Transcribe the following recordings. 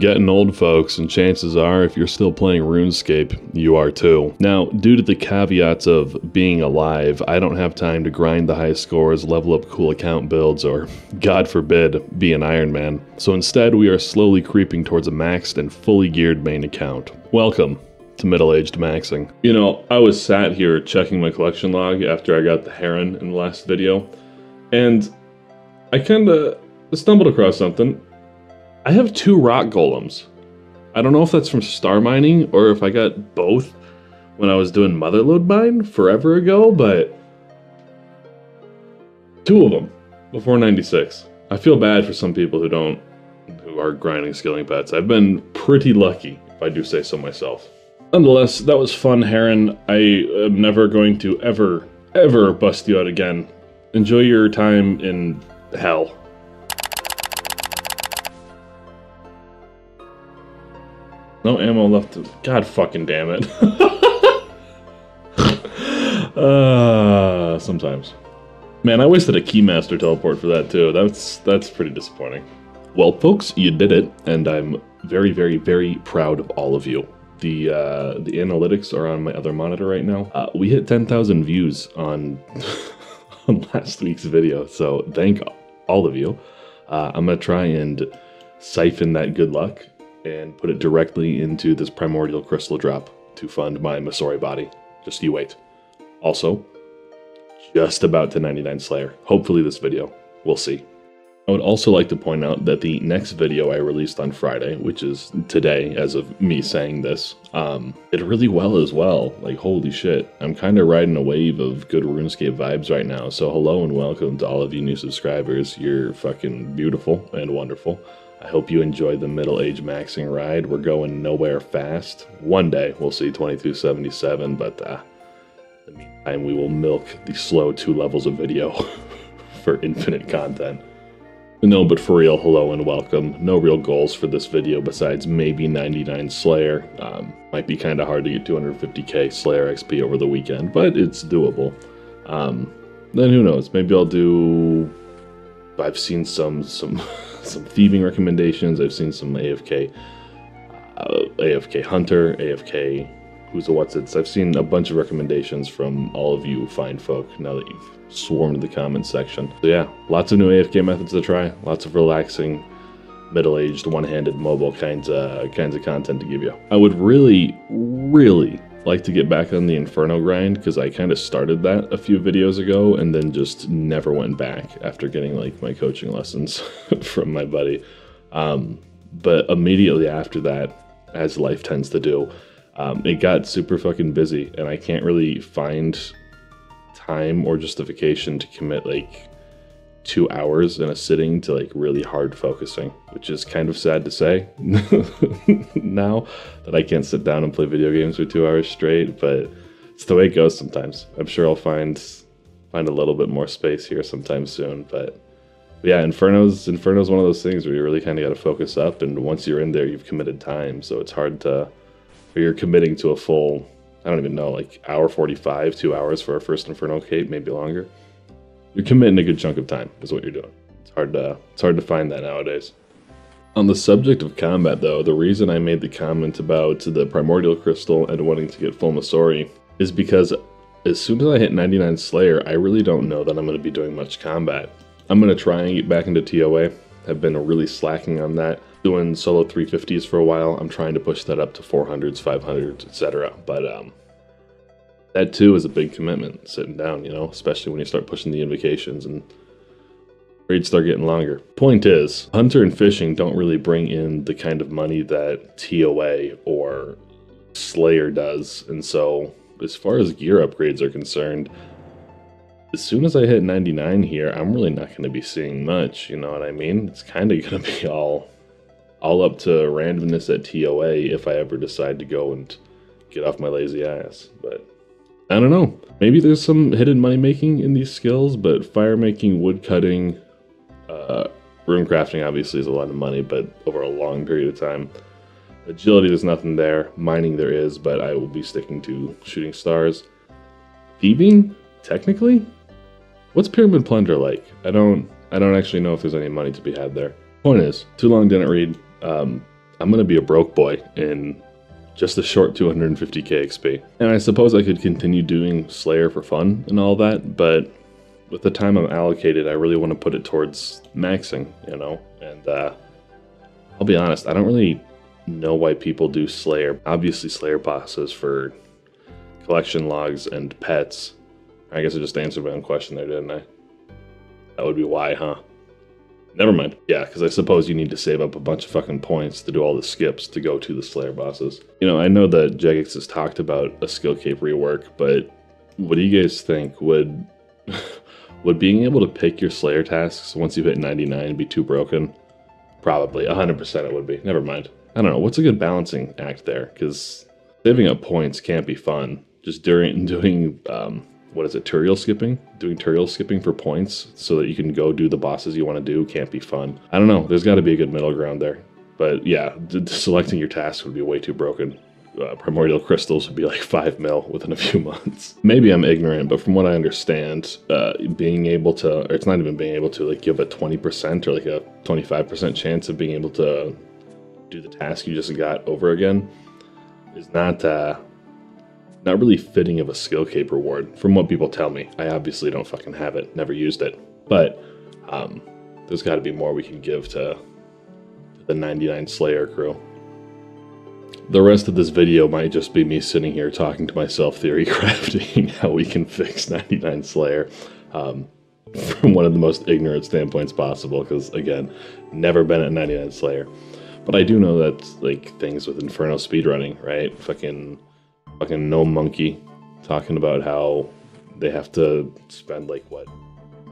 getting old, folks, and chances are, if you're still playing RuneScape, you are too. Now, due to the caveats of being alive, I don't have time to grind the high scores, level up cool account builds, or, God forbid, be an Iron Man. So instead, we are slowly creeping towards a maxed and fully geared main account. Welcome to middle-aged maxing. You know, I was sat here checking my collection log after I got the Heron in the last video, and I kinda stumbled across something. I have 2 rock golems. I don't know if that's from star mining or if I got both when I was doing motherlode mine forever ago, but 2 of them before 96. I feel bad for some people who are grinding skilling pets. I've been pretty lucky, if I do say so myself. Nonetheless, that was fun, Heron. I am never going to ever bust you out again. Enjoy your time in hell. No ammo left to... God fucking damn it. Sometimes. Man, I wasted a Keymaster teleport for that too. That's pretty disappointing. Well, folks, you did it, and I'm very, very, very proud of all of you. The analytics are on my other monitor right now. We hit 10,000 views on, on last week's video, so thank all of you. I'm gonna try and siphon that good luck and put it directly into this primordial crystal drop to fund my Masori body. Just you wait. Also, just about to 99 Slayer. Hopefully this video. We'll see. I would also like to point out that the next video I released on Friday, which is today as of me saying this, did really well as well. Like, holy shit. I'm kind of riding a wave of good RuneScape vibes right now. So hello and welcome to all of you new subscribers. You're fucking beautiful and wonderful. I hope you enjoy the middle-age maxing ride. We're going nowhere fast. One day we'll see 2277, but in the meantime we will milk the slow 2 levels of video for infinite content. No, but for real, hello and welcome. No real goals for this video besides maybe 99 Slayer. Might be kind of hard to get 250k Slayer XP over the weekend, but it's doable. Then who knows? Maybe I'll do... I've seen some thieving recommendations. I've seen some AFK Hunter, AFK Who's a What's It's. I've seen a bunch of recommendations from all of you fine folk now that you've swarmed the comment section. So yeah, lots of new AFK methods to try, lots of relaxing, middle-aged, one-handed mobile kinds of content to give you. I would really like to get back on the Inferno grind because I kind of started that a few videos ago and then just never went back after getting like my coaching lessons from my buddy. But immediately after that, as life tends to do, it got super fucking busy and I can't really find time or justification to commit like 2 hours in a sitting to like really hard focusing, which is kind of sad to say now that I can't sit down and play video games for 2 hours straight, but it's the way it goes sometimes. I'm sure I'll find a little bit more space here sometime soon, but yeah, Inferno's one of those things where you really kind of got to focus up, and once you're in there, you've committed time, so it's hard to, or you're committing to a full, I don't even know, like hour 45, 2 hours for our first Inferno cape, maybe longer. You're committing a good chunk of time is what you're doing. It's hard to find that nowadays. On the subject of combat though, the reason I made the comment about the Primordial Crystal and wanting to get full Masori is because as soon as I hit 99 Slayer, I really don't know that I'm going to be doing much combat. I'm going to try and get back into TOA. I've been really slacking on that. Doing solo 350s for a while. I'm trying to push that up to 400s, 500s, etc. But that too is a big commitment, sitting down, you know, especially when you start pushing the invocations and raids start getting longer. Point is, hunter and fishing don't really bring in the kind of money that TOA or Slayer does, and so as far as gear upgrades are concerned, as soon as I hit 99 here, I'm really not going to be seeing much, you know what I mean? It's kind of going to be all up to randomness at TOA if I ever decide to go and get off my lazy ass, but I don't know. Maybe there's some hidden money making in these skills, but fire making, wood cutting, rune crafting obviously is a lot of money, but over a long period of time. Agility, there's nothing there. Mining there is, but I will be sticking to shooting stars. Thieving, technically? What's Pyramid Plunder like? I don't actually know if there's any money to be had there. Point is, too long didn't read. I'm going to be a broke boy in just a short 250k XP. And I suppose I could continue doing Slayer for fun and all that, but with the time I'm allocated, I really want to put it towards maxing, you know? And I'll be honest, I don't really know why people do Slayer. Obviously Slayer bosses for collection logs and pets. I guess I just answered my own question there, didn't I? That would be why, huh? Never mind. Yeah, because I suppose you need to save up a bunch of fucking points to do all the skips to go to the Slayer bosses. You know, I know that Jagex has talked about a skill cape rework, but what do you guys think? Would being able to pick your Slayer tasks once you hit 99 be too broken? Probably. 100% it would be. Never mind. I don't know. What's a good balancing act there? Because saving up points can't be fun. Just doing what is it, tutorial skipping? Doing tutorial skipping for points so that you can go do the bosses you want to do can't be fun. I don't know, there's got to be a good middle ground there. But yeah, selecting your tasks would be way too broken. Primordial crystals would be like 5 mil within a few months. Maybe I'm ignorant, but from what I understand, being able to, or it's not even being able to, like you have a 20% or like a 25% chance of being able to do the task you just got over again is not really fitting of a skill cape reward, from what people tell me. I obviously don't fucking have it, never used it. But there's got to be more we can give to the 99 Slayer crew. The rest of this video might just be me sitting here talking to myself, theory crafting how we can fix 99 Slayer from one of the most ignorant standpoints possible, because again, never been at 99 Slayer. But I do know that like things with Inferno speedrunning, right? Fucking No Monkey talking about how they have to spend like what?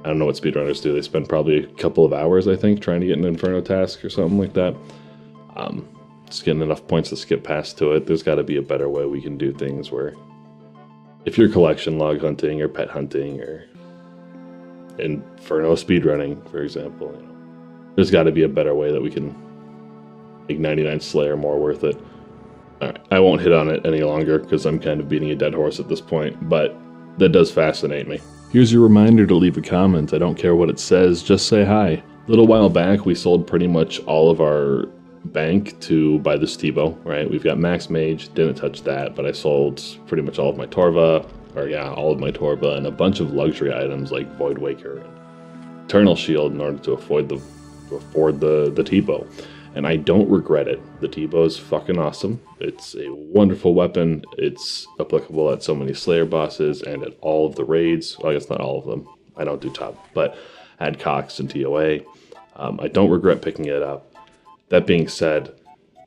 I don't know what speedrunners do. They spend probably a couple of hours, I think, trying to get an Inferno task or something like that. Just getting enough points to skip past to it. There's got to be a better way we can do things where if you're collection log hunting or pet hunting or Inferno speedrunning, for example, you know, there's got to be a better way that we can make 99 Slayer more worth it. Alright, I won't hit on it any longer because I'm kind of beating a dead horse at this point, but that does fascinate me. Here's your reminder to leave a comment. I don't care what it says, just say hi. A little while back, we sold pretty much all of our bank to buy this T-bow, right? We've got Max Mage, didn't touch that, but I sold pretty much all of my Torva, all of my Torva, and a bunch of luxury items like Void Waker and Eternal Shield in order to afford the T-bow. And I don't regret it. The T-bow is fucking awesome. It's a wonderful weapon. It's applicable at so many Slayer bosses and at all of the raids. Well, I guess not all of them. I don't do top, but at Cox and TOA. I don't regret picking it up. That being said,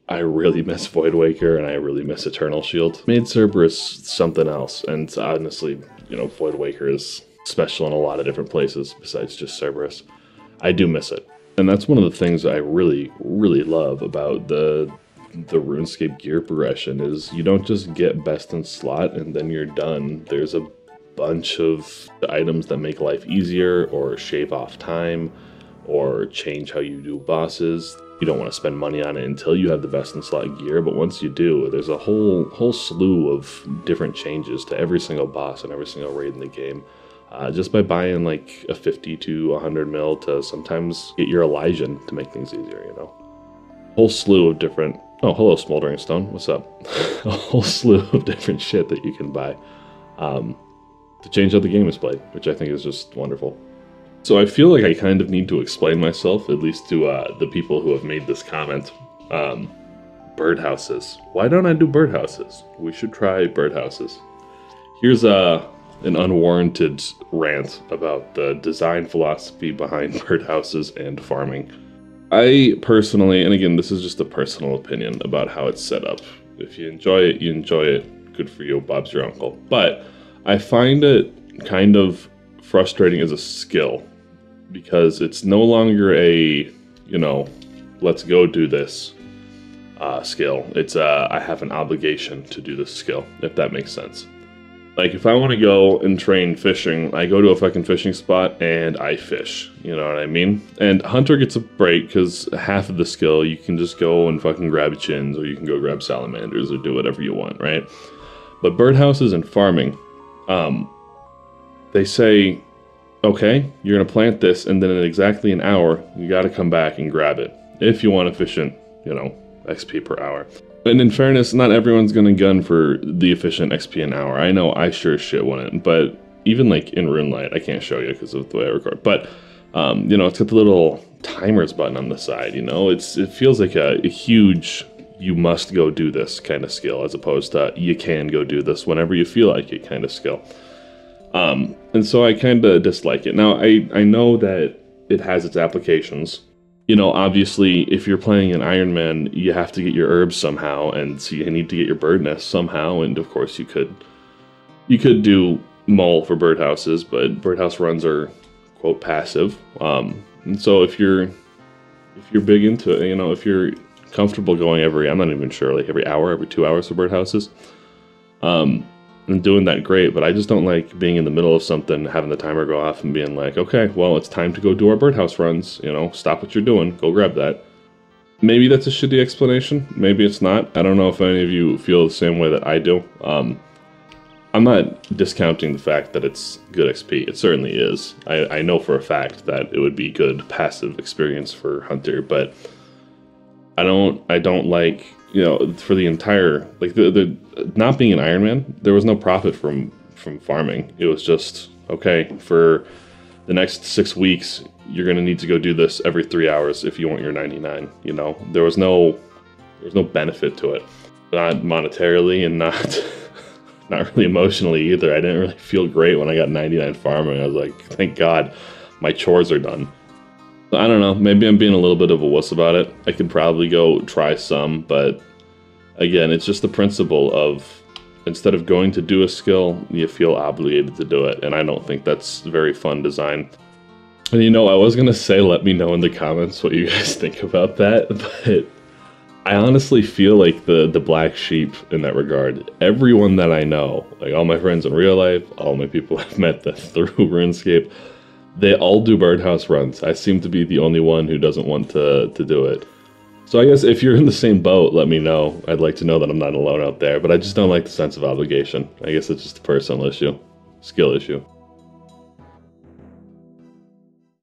I really miss Void Waker and I really miss Eternal Shield. Made Cerberus something else, and honestly, you know, Void Waker is special in a lot of different places besides just Cerberus. I do miss it. And that's one of the things I really, really love about the RuneScape gear progression is you don't just get best in slot and then you're done. There's a bunch of items that make life easier or shave off time or change how you do bosses. You don't want to spend money on it until you have the best in slot gear, but once you do, there's a whole slew of different changes to every single boss and every single raid in the game. Just by buying like a 50 to 100 mil to sometimes get your Elysian to make things easier, you know. Whole slew of different... Oh, hello, Smoldering Stone. What's up? A whole slew of different shit that you can buy to change how the game is played, which I think is just wonderful. So I feel like I kind of need to explain myself, at least to the people who have made this comment. Birdhouses. Why don't I do birdhouses? We should try birdhouses. Here's an unwarranted rant about the design philosophy behind birdhouses and farming. I personally, and again, this is just a personal opinion about how it's set up. If you enjoy it, you enjoy it. Good for you, Bob's your uncle. But I find it kind of frustrating as a skill because it's no longer a, you know, let's go do this skill. It's I have an obligation to do this skill, if that makes sense. Like, if I want to go and train fishing, I go to a fucking fishing spot and I fish. You know what I mean? And Hunter gets a break because half of the skill, you can just go and fucking grab chins, or you can go grab salamanders, or do whatever you want, right? But birdhouses and farming, they say, okay, you're going to plant this, and then in exactly an hour, you got to come back and grab it. If you want efficient, you know, XP per hour. And in fairness, not everyone's gonna gun for the efficient XP an hour. I know I sure as shit wouldn't, but even like in RuneLight, I can't show you because of the way I record, but you know, it's got the little timers button on the side, you know, it feels like a huge, you must go do this kind of skill, as opposed to you can go do this whenever you feel like it kind of skill. And so I kind of dislike it. Now, I know that it has its applications. You know, obviously, if you're playing an Iron Man, you have to get your herbs somehow, and so you need to get your bird nest somehow, and of course you could do mole for birdhouses, but birdhouse runs are, quote, passive. And so if you're big into it, you know, if you're comfortable going I'm not even sure, like every hour, every 2 hours for birdhouses, and doing that, great, but I just don't like being in the middle of something, having the timer go off and being like, okay, well, it's time to go do our birdhouse runs, you know, stop what you're doing, go grab that. Maybe that's a shitty explanation, maybe it's not. I don't know if any of you feel the same way that I do. I'm not discounting the fact that it's good XP, it certainly is. I know for a fact that it would be good passive experience for Hunter, but I don't like, you know, for the entire, like, the not being an Iron Man, there was no profit from farming. It was just, okay, for the next 6 weeks, you're gonna need to go do this every 3 hours if you want your 99, you know? There was no benefit to it. Not monetarily and not really emotionally either. I didn't really feel great when I got 99 farming. I was like, thank God, my chores are done. I don't know, maybe I'm being a little bit of a wuss about it. I could probably go try some, but again, it's just the principle of, instead of going to do a skill, you feel obligated to do it, and I don't think that's very fun design. And you know, I was gonna say, let me know in the comments what you guys think about that, but I honestly feel like the black sheep in that regard. Everyone that I know, like all my friends in real life, all my people I've met through RuneScape, they all do birdhouse runs. I seem to be the only one who doesn't want to do it. So I guess if you're in the same boat, let me know. I'd like to know that I'm not alone out there, but I just don't like the sense of obligation. I guess it's just a personal issue, skill issue.